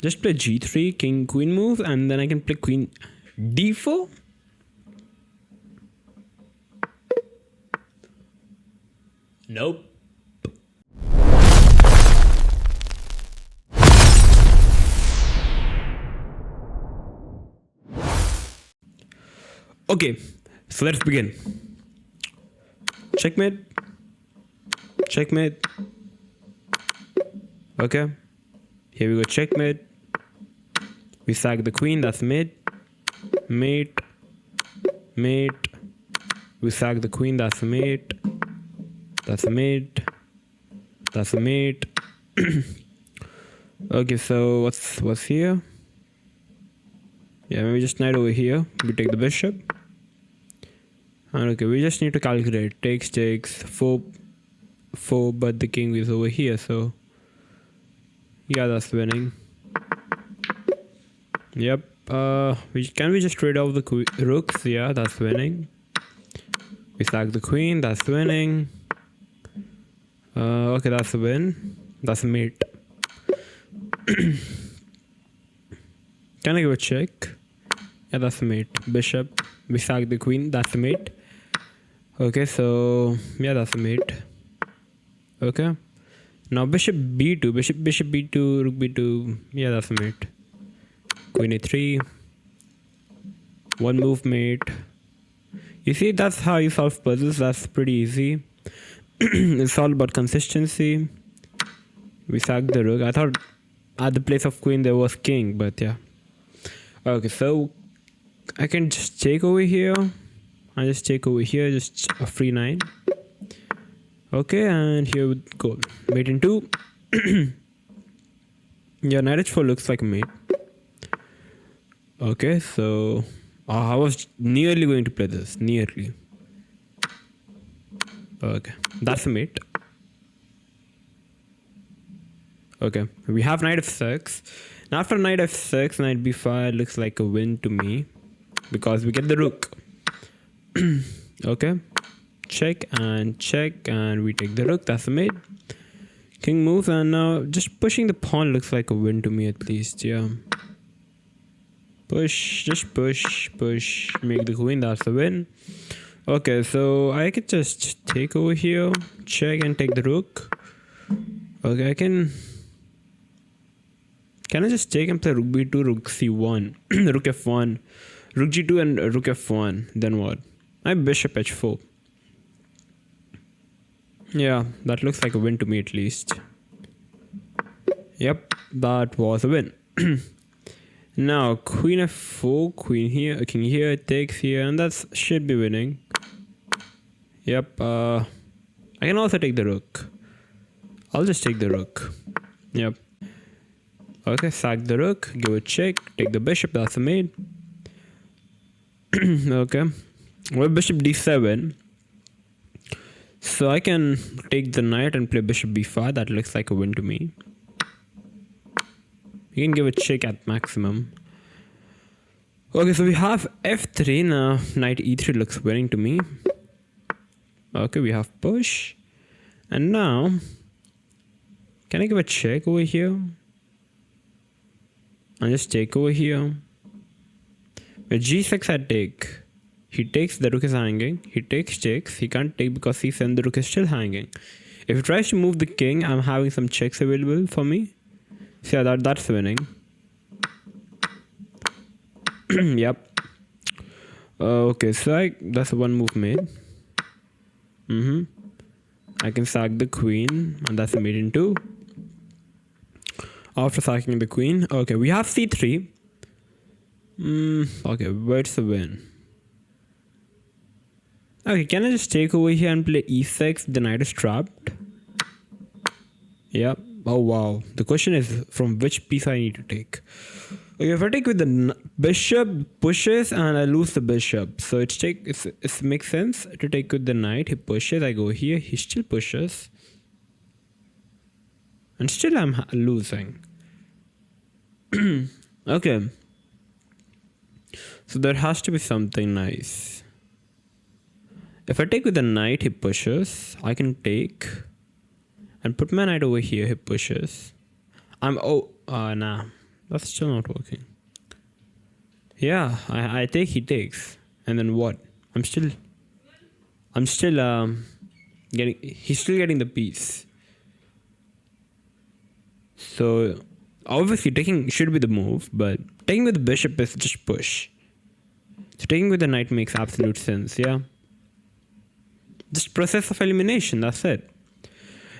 Just play g3, king, queen move, and then I can play queen d4. Nope. Okay, so let's begin. Checkmate. Checkmate. Okay. Here we go. Checkmate. We sack the queen. That's mate. Mate. Mate. We sack the queen. That's a mate. That's a mate. That's a mate. Okay, so what's here? Yeah, maybe just knight over here. We take the bishop. And okay, we just need to calculate. Takes, 4, but the king is over here, so yeah, that's winning. Yep. Can we just trade off the rooks? Yeah, that's winning. We sack the queen. That's winning. Okay, that's a win. That's a mate. Can I give a check? Yeah, that's a mate. Bishop. We sack the queen. That's a mate. Okay, so yeah, that's a mate. Okay. Now bishop b2. Bishop b2. Rook b2. Yeah, that's a mate. Queen a3. One move mate. You see, that's how you solve puzzles. That's pretty easy. It's all about consistency. We sacked the rook. I thought at the place of queen there was king, but yeah. Okay, so I can just take over here. I just take over here, just a free 9. Okay, and here we go. Mate in 2. Yeah, knight h4 looks like a mate. Okay, so I was nearly going to play this. Nearly. Okay, that's a mate. Okay, we have knight f6. Now after knight f6, knight b5 looks like a win to me because we get the rook. Okay, check, and we take the rook. That's a mate. King moves, and now just pushing the pawn looks like a win to me at least. Yeah. Push, just push. Make the queen. That's a win. Okay, so I could just take over here, check, and take the rook. Okay, I can I just take and play rook b2, rook c1, rook f1, rook g2, and rook f1? Then what? I bishop h4. Yeah, that looks like a win to me at least. Yep, that was a win. Now queen f4, queen here, king here, takes here, and that should be winning. Yep. I can also take the rook. I'll just take the rook. Yep. Okay, sack the rook, give a check, take the bishop. That's a mate. Okay. Well, bishop d7. So I can take the knight and play bishop b5. That looks like a win to me. You can give a check at maximum. Okay, so we have f3 now. Knight e3 looks winning to me. Okay, we have push. And now, can I give a check over here? And just take over here. With g6 I take. He takes, the rook is hanging. He takes, takes. He can't take because c7, the rook is still hanging. If he tries to move the king, I'm having some checks available for me. So yeah, that's winning. Yep. Okay, so that's one move made. I can sack the queen, and that's a mate in 2. After sacking the queen, okay, we have c3. Okay, where's the win? Okay, can I just take over here and play e6? The knight is trapped. Yep. Oh wow. The question is from which piece I need to take. Okay, if I take with the bishop, pushes, and I lose the bishop. So it makes sense to take with the knight. He pushes, I go here, he still pushes. And still I'm losing. Okay. So there has to be something nice. If I take with the knight, he pushes. I can take and put my knight over here. He pushes. Nah. That's still not working. Yeah, I take, he takes. And then what? I'm still he's still getting the piece. So obviously taking should be the move, but taking with the bishop is just push. So taking with the knight makes absolute sense, yeah. Just process of elimination, that's it.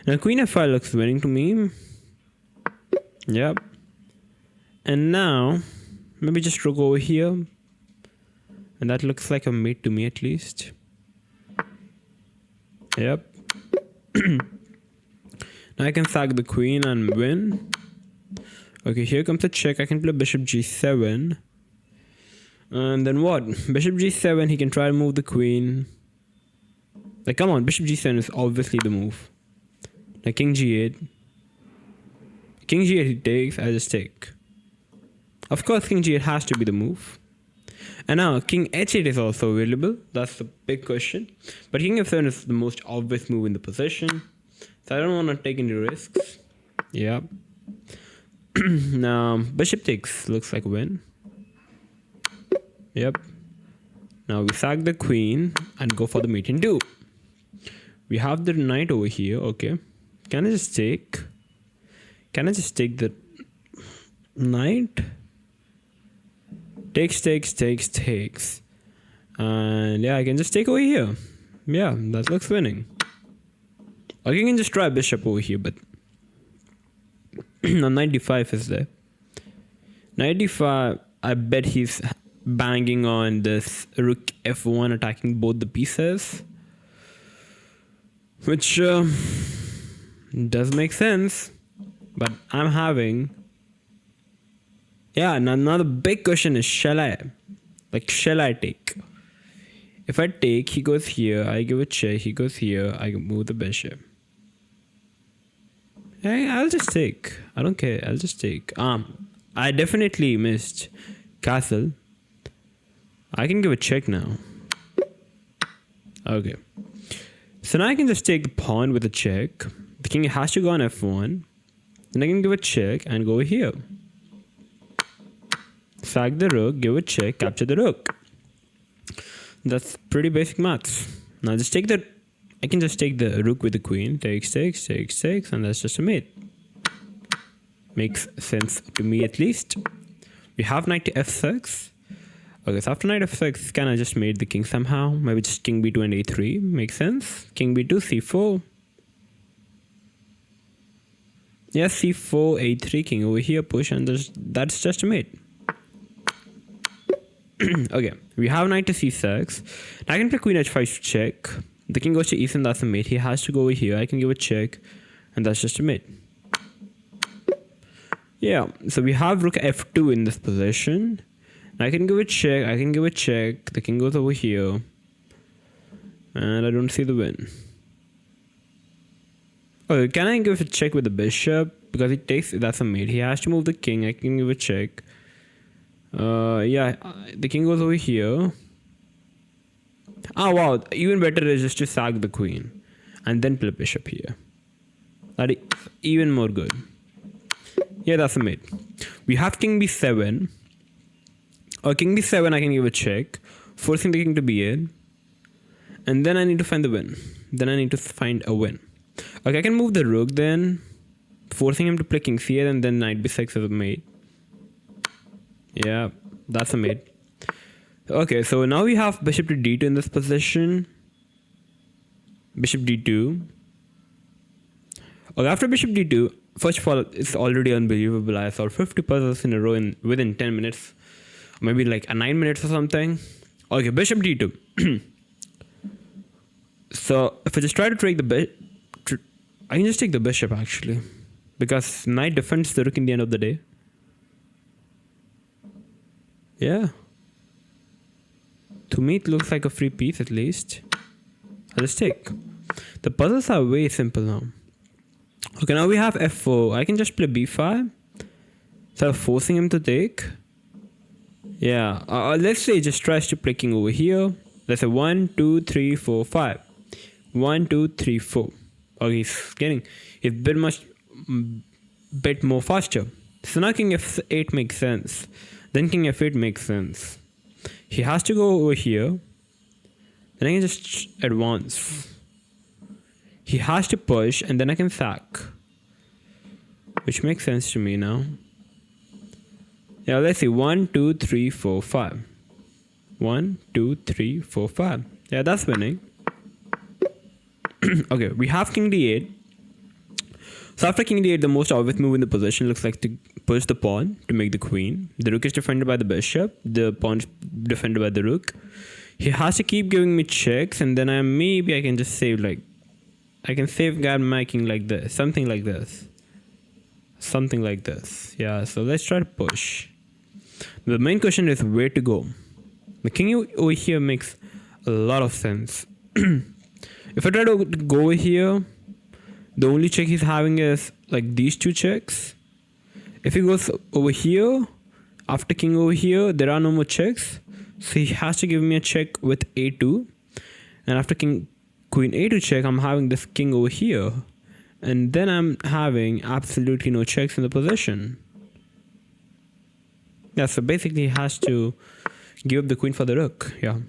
Now queen f5 looks winning to me. Yep. And now maybe just rook over here. And that looks like a mate to me at least. Yep. Now I can sack the queen and win. Okay, here comes a check. I can play bishop g7. And then what? Bishop g7, he can try to move the queen. Like, come on, bishop g7 is obviously the move. Like, king g8. King g8 he takes, I just take. Of course, king g8 has to be the move. And now, king h8 is also available. That's the big question. But king f7 is the most obvious move in the position. So I don't want to take any risks. Yeah. Now, bishop takes looks like a win. Yep. Now we sack the queen and go for the mate in 2. We have the knight over here. Okay. Can I just take? Can I just take the knight? Takes. And yeah, I can just take over here. Yeah, that looks winning. Or you can just try bishop over here, but no, knight d5 is there. Knight d5, I bet he's banging on this rook f1, attacking both the pieces. Which does make sense. But I'm having... Yeah, now the big question is, shall I take? If I take, he goes here, I give a check, he goes here, I move the bishop. I'll just take. I don't care, I'll just take. I definitely missed castle. I can give a check now. Okay. So now I can just take the pawn with a check. The king has to go on f1. Then I can give a check and go here. Sack the rook, give a check, capture the rook. That's pretty basic maths. Now just take the... I can just take the rook with the queen. Takes, and that's just a mate. Makes sense to me at least. We have knight to f6. Okay, so after knight f6, can I just mate the king somehow? Maybe just king b2 and a3. Makes sense. King b2, c4. Yes, c4, a3, king over here, push, and that's just a mate. Okay, we have knight to c6. Now I can play queen h5 to check. The king goes to e7, that's a mate. He has to go over here. I can give a check, and that's just a mate. Yeah, so we have rook f2 in this position. Now I can give a check. The king goes over here. And I don't see the win. Okay, can I give a check with the bishop? Because he takes, that's a mate. He has to move the king. I can give a check. Yeah, the king goes over here. Oh wow, even better is just to sack the queen and then play bishop here. That is even more good. Yeah, that's a mate. We have king b7. Or king b7, I can give a check, forcing the king to b8. And then I need to find the win. Okay, I can move the rook then, forcing him to play king c8 and then knight b6 as a mate. Yeah, that's a mate. Okay, so now we have bishop to d2 in this position. Bishop d2. Okay, after bishop d2, first of all, it's already unbelievable. I solved 50 puzzles in a row within 10 minutes. Maybe like 9 minutes or something. Okay, bishop d2. So if I just try to take the bishop, I can just take the bishop actually. Because knight defends the rook in the end of the day. Yeah. To me, it looks like a free piece at least. I'll just take. The puzzles are way simple now. Okay, now we have f4. I can just play b5. Instead of forcing him to take. Yeah. Let's say he just tries to play king over here. Let's say 1, 2, 3, 4, 5. 1, 2, 3, 4. Okay, he's bit more faster. So now king f8 makes sense. Then king f8 makes sense. He has to go over here. Then I can just advance. He has to push and then I can sack. Which makes sense to me now. Yeah, let's see. 1, 2, 3, 4, 5. 1, 2, 3, 4, 5. Yeah, that's winning. Okay, we have king d8. So after king d8, the most obvious move in the position looks like to push the pawn to make the queen. The rook is defended by the bishop. The pawn is defended by the rook. He has to keep giving me checks, and then maybe I can just save, I can safeguard my king like this. Something like this. Something like this. Yeah, so let's try to push. The main question is where to go. The king over here makes a lot of sense. If I try to go over here, the only check he's having is like these two checks. If he goes over here, after king over here, there are no more checks. So he has to give me a check with a2. And after queen a2 check, I'm having this king over here. And then I'm having absolutely no checks in the position. Yeah, so basically he has to give up the queen for the rook. Yeah.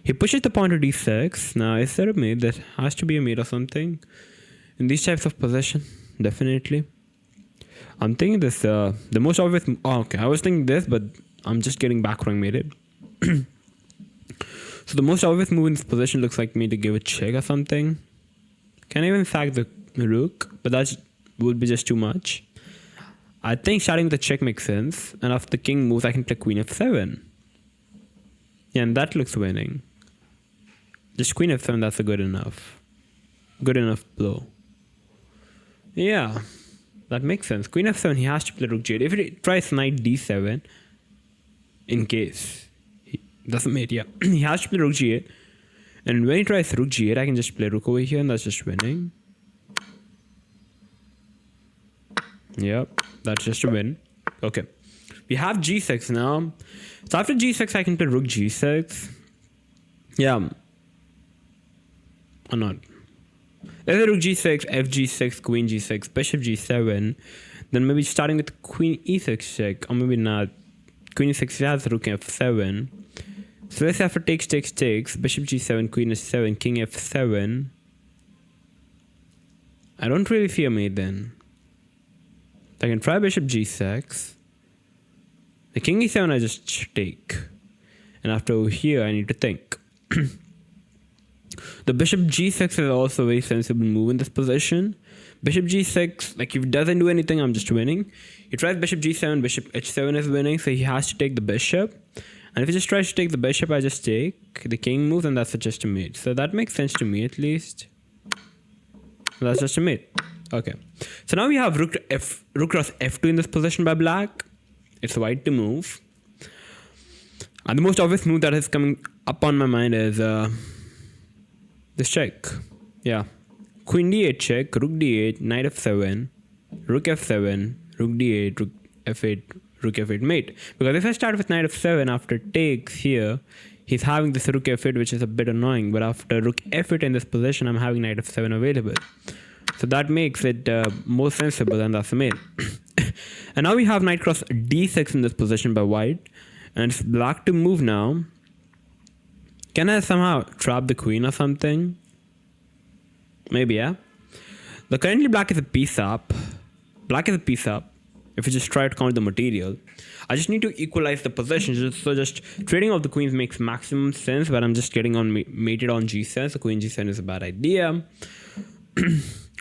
He pushes the pawn to d6. Now, is there a mate? That has to be a mate or something. In these types of position, definitely. I'm thinking this, the most obvious... Oh, okay, I was thinking this, but I'm just getting back wrong mated. So the most obvious move in this position looks like me to give a check or something. Can I even sack the rook? But that would be just too much. I think starting with a check makes sense. And after the king moves, I can play queen f7. Yeah, and that looks winning. Just queen f7, that's a good enough blow. Yeah, that makes sense. Queen f7, he has to play rook g8. If he tries knight d7, in case he doesn't mate, yeah, he has to play rook g8. And when he tries rook g8, I can just play rook over here, and that's just winning. Yep, that's just a win. Okay, we have g6 now. So after g6, I can play rook g6. Yeah, or not. Let's say rook g6, f g6, queen g6, bishop g7. Then maybe starting with queen e6 check, or maybe not. Queen e6 has rook f7. So let's say after takes, bishop g7, queen h7, king f7. I don't really fear mate then. I can try bishop g6. The king e7 I just take. And after over here I need to think. The bishop g6 is also a very sensible move in this position. Bishop g6, like if it doesn't do anything, I'm just winning. He tries bishop g7, bishop h7 is winning, so he has to take the bishop. And if he just tries to take the bishop, I just take. The king moves, and that's just a mate. So that makes sense to me at least. That's just a mate. Okay. So now we have rook cross f2 in this position by black. It's white to move. And the most obvious move that is coming up on my mind is this check. Yeah. Queen d8 check, rook d8, knight f7, rook f7, rook d8, rook f8, rook f8 mate. Because if I start with knight f7 after takes here, he's having this rook f8, which is a bit annoying. But after rook f8 in this position, I'm having knight f7 available. So that makes it more sensible, and that's the mate. And now we have knight cross d6 in this position by white. And it's black to move now. Can I somehow trap the queen or something? Maybe, yeah. The currently black is a piece up. Black is a piece up. If you just try to count the material. I just need to equalize the position. So just trading off the queens makes maximum sense. But I'm just getting on mated on g7. So queen g7 is a bad idea.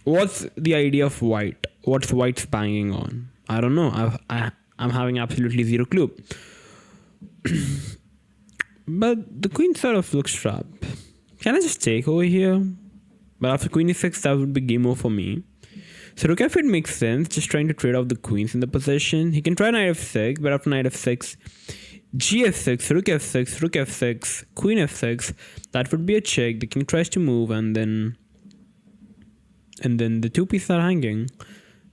What's the idea of white? What's white's banging on? I don't know. I'm having absolutely zero clue. But the queen sort of looks trapped. Can I just take over here? But after queen e6, that would be game over for me. So rook f8 makes sense, just trying to trade off the queens in the position. He can try knight f6, but after knight f6, gf6, rook f6, rook f6, queen f6, that would be a check. The king tries to move, and then the two pieces are hanging.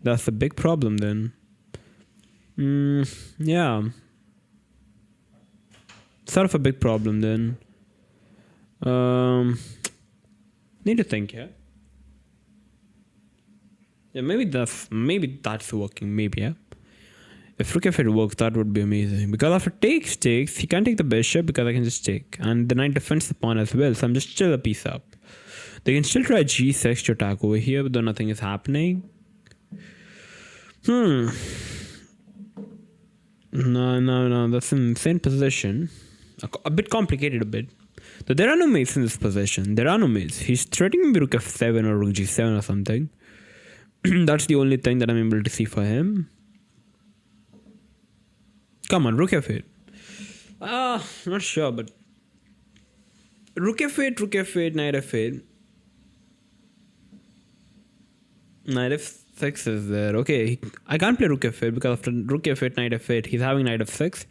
That's a big problem then. Yeah. Sort of a big problem then. Need to think, yeah. Yeah, maybe that's working. Maybe, yeah. If rook f8 works, that would be amazing. Because after takes, he can't take the bishop because I can just take. And the knight defends the pawn as well, so I'm just still a piece up. They can still try g6 to attack over here, but though nothing is happening. No, that's an insane position. A bit complicated a bit. So there are no mates in this position. There are no mates. He's threatening me rook f7 or rook g7 or something. That's the only thing that I'm able to see for him. Come on, rook f8. Not sure, but rook f8, knight f8. Knight f6 is there. Okay, I can't play rook f8 because after rook f8, knight f8, he's having knight f6.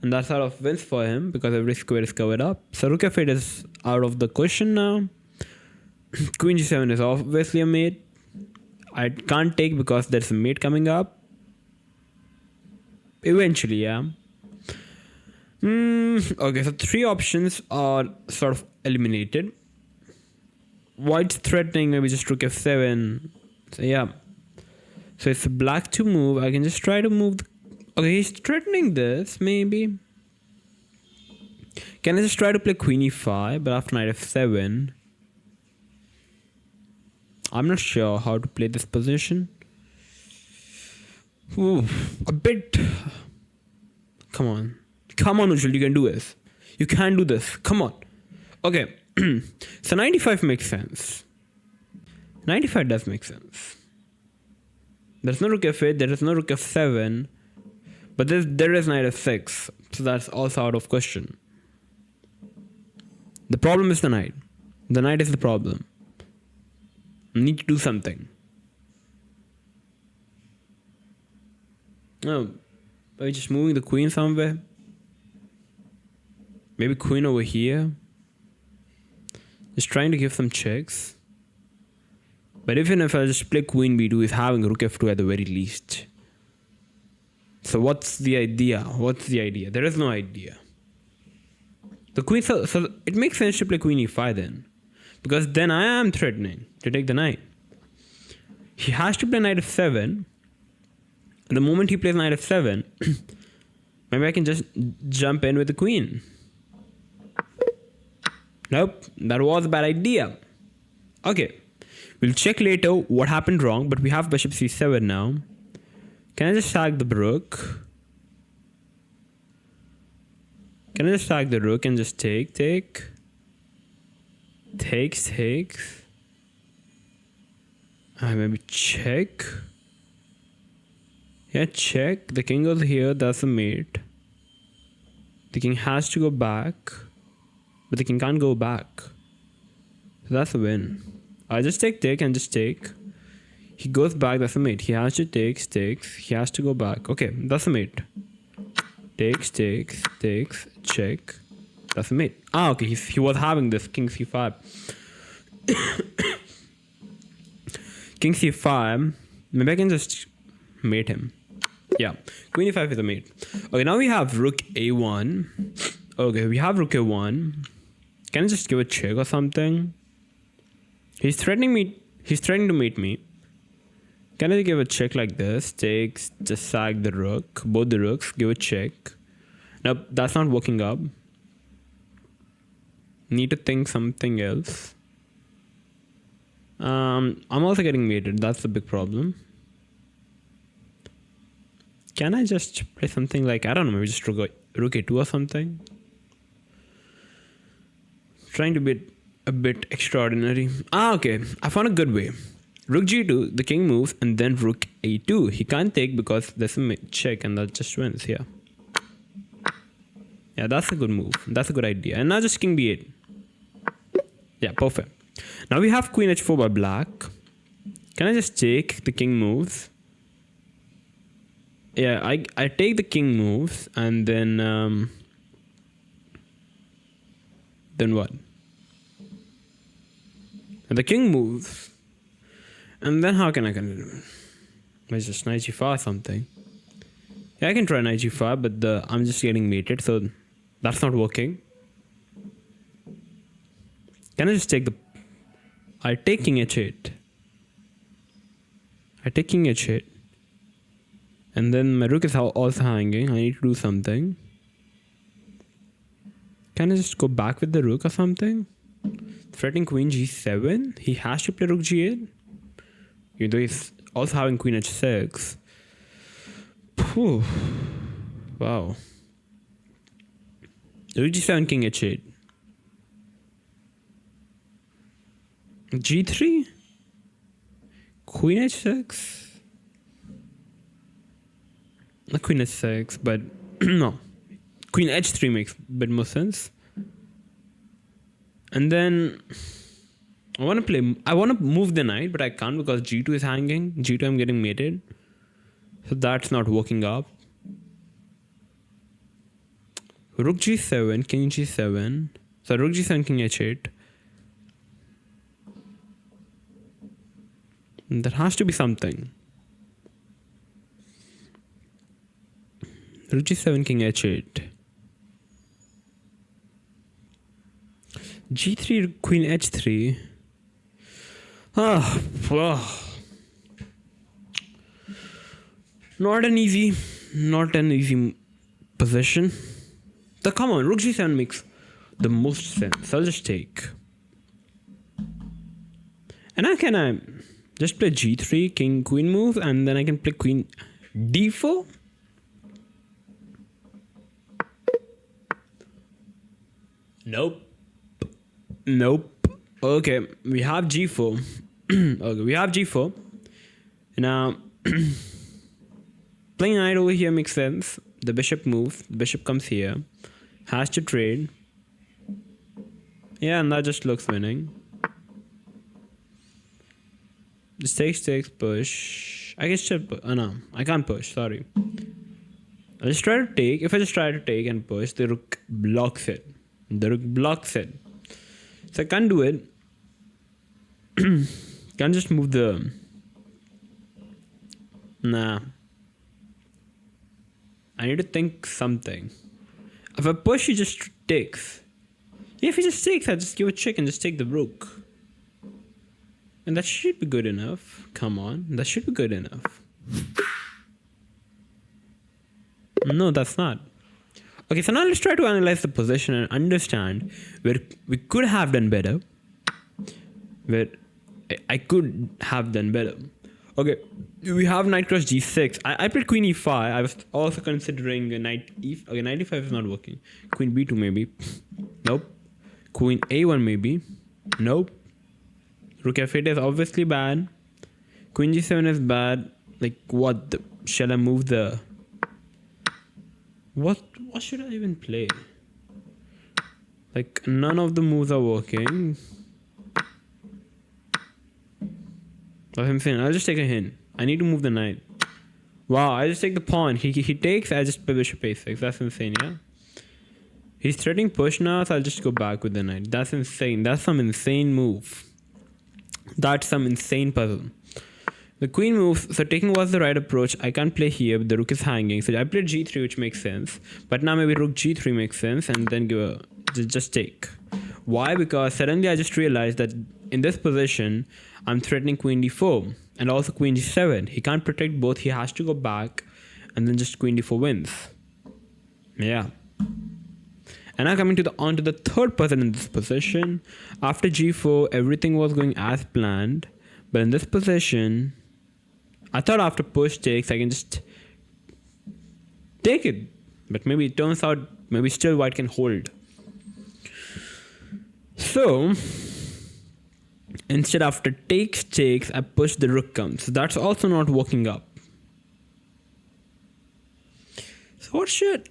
And that sort of wins for him because every square is covered up. So rook f8 is out of the question now. Queen g7 is obviously a mate. I can't take because there's a mate coming up. Eventually, yeah. Okay, so 3 options are sort of eliminated. White's threatening maybe just rook f7. So yeah. So it's black to move. I can just try to move. Okay, he's threatening this, maybe. Can I just try to play queen e5, but after knight f7? I'm not sure how to play this position. Ooh, a bit. Come on. Come on, Ujjwal, you can do this. You can do this. Come on. Okay. So 95 makes sense. 95 does make sense. There's no rook f8, there is no rook f7. But there is knight f6. So that's also out of question. The problem is the knight. The knight is the problem. I need to do something. Oh, are we just moving the queen somewhere? Maybe queen over here. Just trying to give some checks. But even if I just play queen b2, he's having rook f2 at the very least. So what's the idea? There is no idea. The queen, so it makes sense to play queen e5 then. Because then I am threatening to take the knight. He has to play knight f7. And the moment he plays knight f7, maybe I can just jump in with the queen. Nope, that was a bad idea. Okay, we'll check later what happened wrong, but we have bishop c7 now. Can I just sack the rook? Can I just sack the rook and just take? Takes. Maybe check. Yeah, check. The king goes here. That's a mate. The king has to go back. But the king can't go back. So that's a win. I just take and just take. He goes back. That's a mate. He has to takes. He has to go back. Okay, that's a mate. Takes, check. That's a mate. Okay, he was having this king c5. King c5. Maybe I can just mate him. Yeah, queen e5 is a mate. Okay, now we have rook a1. Okay, we have rook a1. Can I just give a check or something? He's threatening to mate me. Can I give a check like this? Takes, just sack the rook. Both the rooks, give a check. Nope, that's not working up. Need to think something else. I'm also getting mated. That's the big problem. Can I just play something like, I don't know, maybe just rook a2 or something? Trying to be a bit extraordinary. Okay, I found a good way. Rook g2, the king moves, and then rook a2. He can't take because there's a check and that just wins here. Yeah, that's a good move. That's a good idea. And now just king b8. Yeah, perfect. Now we have queen h4 by black. Can I just take? The king moves. Yeah, I take the king moves and then what? And the king moves. And then how can I continue? It's just knight g5 or something. Yeah, I can try knight g5, but I'm just getting mated, so that's not working. Can I just take I take king h8. I take king h8. And then my rook is also hanging. I need to do something. Can I just go back with the rook or something? Threatening queen g7. He has to play rook g8. Even though he's also having queen h6. Whew. Wow. Rook g7, king h8. g3. Queen h6. Not queen h6, but no. Queen h3 makes a bit more sense. And then I want to move the knight, but I can't because g2 is hanging. g2 I'm getting mated. So that's not working up. Rook g7, king g7. So rook g7, king h8. There has to be something. Rook g7, king h8. g3, queen h3. Not an easy position. So come on, rook g7 makes the most sense. I'll just take. And now can I just play g3, king, queen move, and then I can play queen d4? Nope. Okay, we have g4. Okay, we have g4. Now, playing knight over here makes sense. The bishop moves. The bishop comes here. Has to trade. Yeah, and that just looks winning. Just takes, push. I guess no, I can't push, sorry. I'll just try to take. If I just try to take and push, the rook blocks it. So I can't do it. Can't just move the... Nah. I need to think something. If I push, he just takes. Yeah, if he just takes, I just give a check and just take the rook. And that should be good enough. Come on, that should be good enough. No, that's not. Okay, so now let's try to analyze the position and understand where we could have done better. Where I could have done better. Okay, we have knight cross g6. I played queen e5. I was also considering a knight e5. Okay, knight e5 is not working. Queen b2 maybe. Nope. Queen a1 maybe. Nope. Rook f8 is obviously bad. Queen g7 is bad. Like what? Shall I move the... What should I even play? Like none of the moves are working. That's insane. I'll just take a hint. I need to move the knight. Wow, I just take the pawn. He takes, I just play bishop a6. That's insane, yeah? He's threatening push now, so I'll just go back with the knight. That's insane. That's some insane move. That's some insane puzzle. The queen moves, so taking was the right approach. I can't play here, but the rook is hanging. So I played g3, which makes sense. But now maybe rook g3 makes sense, and then just take. Why? Because suddenly I just realized that in this position, I'm threatening queen d4 and also queen g7. He can't protect both. He has to go back, and then just queen d4 wins. Yeah. And now coming onto the third puzzle in this position. After g4, everything was going as planned. But in this position, I thought after push takes, I can just take it. But maybe it turns out, maybe still white can hold. So, instead after takes, I push the rook comes. So that's also not working up. So what should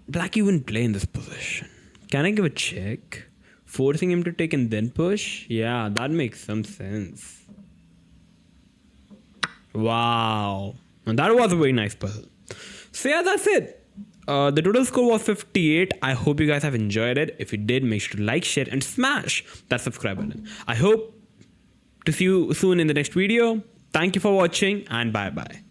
black even play in this position? Can I give a check? Forcing him to take and then push? Yeah, that makes some sense. Wow. And that was a very nice puzzle. So yeah, that's it. The total score was 58. I hope you guys have enjoyed it. If you did, make sure to like, share, and smash that subscribe button. I hope to see you soon in the next video. Thank you for watching, and bye-bye.